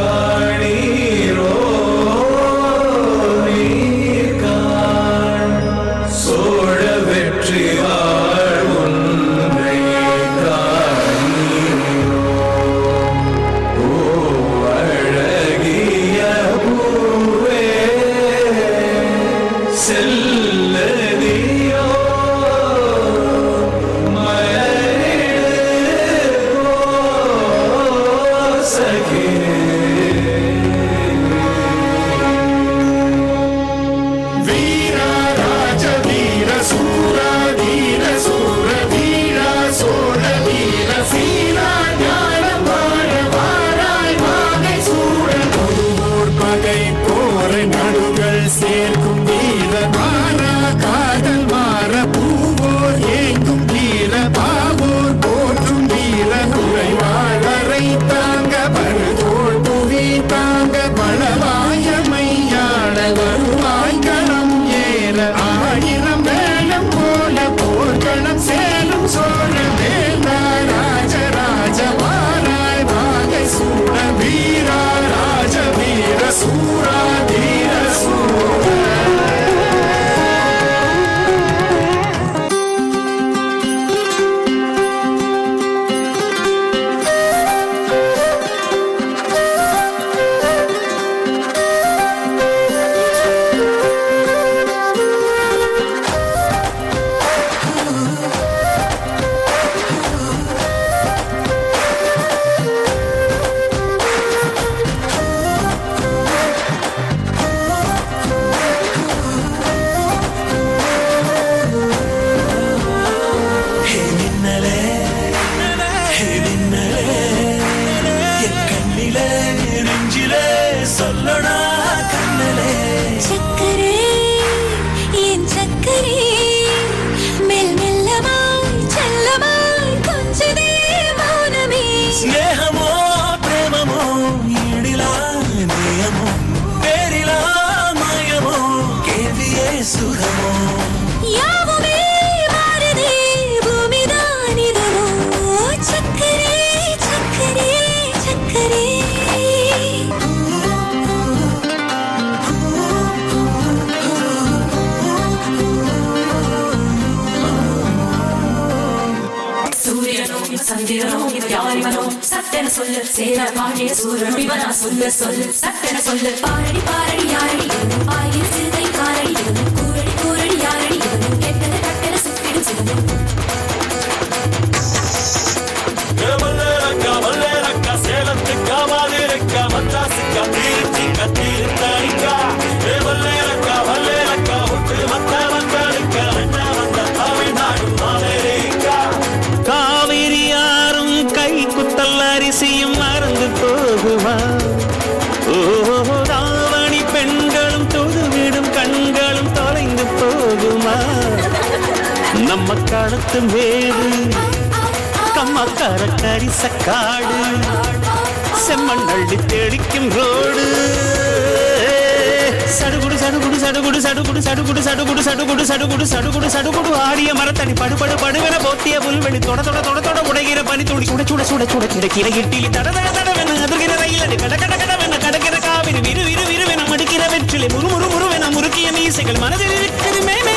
காணீரோ நீர்காண் சோழ வெற்றி வாழ் ஒன்றை காணீரோ ஓ அழகிய பூவே செல்லதியோ சேர்க்கும் வீர மாறா காதல் மாற பூவோர் ஏங்கும் வீர பாவோர் போற்றும் வீர குறைவாழரை தாங்க பருதோள் புவி தாங்க பலவாயமையாட வருவாய் களம் ஏற ஆயிரம் வேளம் போல போர்க்களம் சேலும் சோழ வேந்தா ராஜராஜ வாராய் வாகை சூழ வீரா ராஜ வீர சூரா தீர சூர சொல்லடா கண்ணலே சக்கரே என் சக்கரே மெல் மெல்லமாய் செல்லமாய் கொஞ்சதே மௌனமே ஸ்நேகமோ பிரேமமோ ஈடிலா நேயமோ பேரிலா மாயமோ கேள்வியே சுகமோ யாவுமே மாறுதே பூமிதான் இதுவோ சக்கரே சக்கரே சக்கரே சந்திரனோ யாரிவனோ சத்தென சொல்லு சேர வாழிய சூரன் இவனா சொல்லு சொல்லு சத்தென சொல்லு பாரடி பாரடி யாரடி பாயில் சிறுதை காரடி கூரடி கூரடி யாரடி கெட்டது கட்டென சுத்திடும் சிறுவன் மல்லேரக்கா சேலத்துக்கா மாதிரக்கா மத்தாசுக்கா தீர்த்திக்கா தீர்த்தடிக்கா மல்லேரக்கா ஒட்டு மத்த மக்களுக்கா என்ன வந்த தமிழ்நாடு மாலேரிக்கா காவிரி யாரும் கை குத்தல் அரிசியும் மறந்து போகுமா ஓ தாவணி பெண்களும் தொழுவிடும் கண்களும் தொலைந்து போகுமா நம்ம காலத்து மேடு கம்மக்கார கரிசக்காடு செம்மண் அள்ளி தெளிக்கும் ரோடு சடுகுடு சடுகுடு சடுகுடு சடுகுடு சடுகுடு சடுகுடு சடுகுடு சடுகுடு சடுகுடு சடுகுடு ஆடிய மரத்தடி படுபடு படுவென போத்திய புல்வெளி தொட தொட தொட தொட உடைகிற பனி துளி சுட சுட சுட சுட கிடக்கிற இட்டிலி தட தட தடவென அதிர்கிற ரயிலடி கட கட கடவென கடக்கிற காவிரி விறு விறு விறுவென மடிக்கிற வெற்றிலை முறு முறு முறுவென முறுக்கிய மீசைகள் மனதில் இருக்கிறது மே மே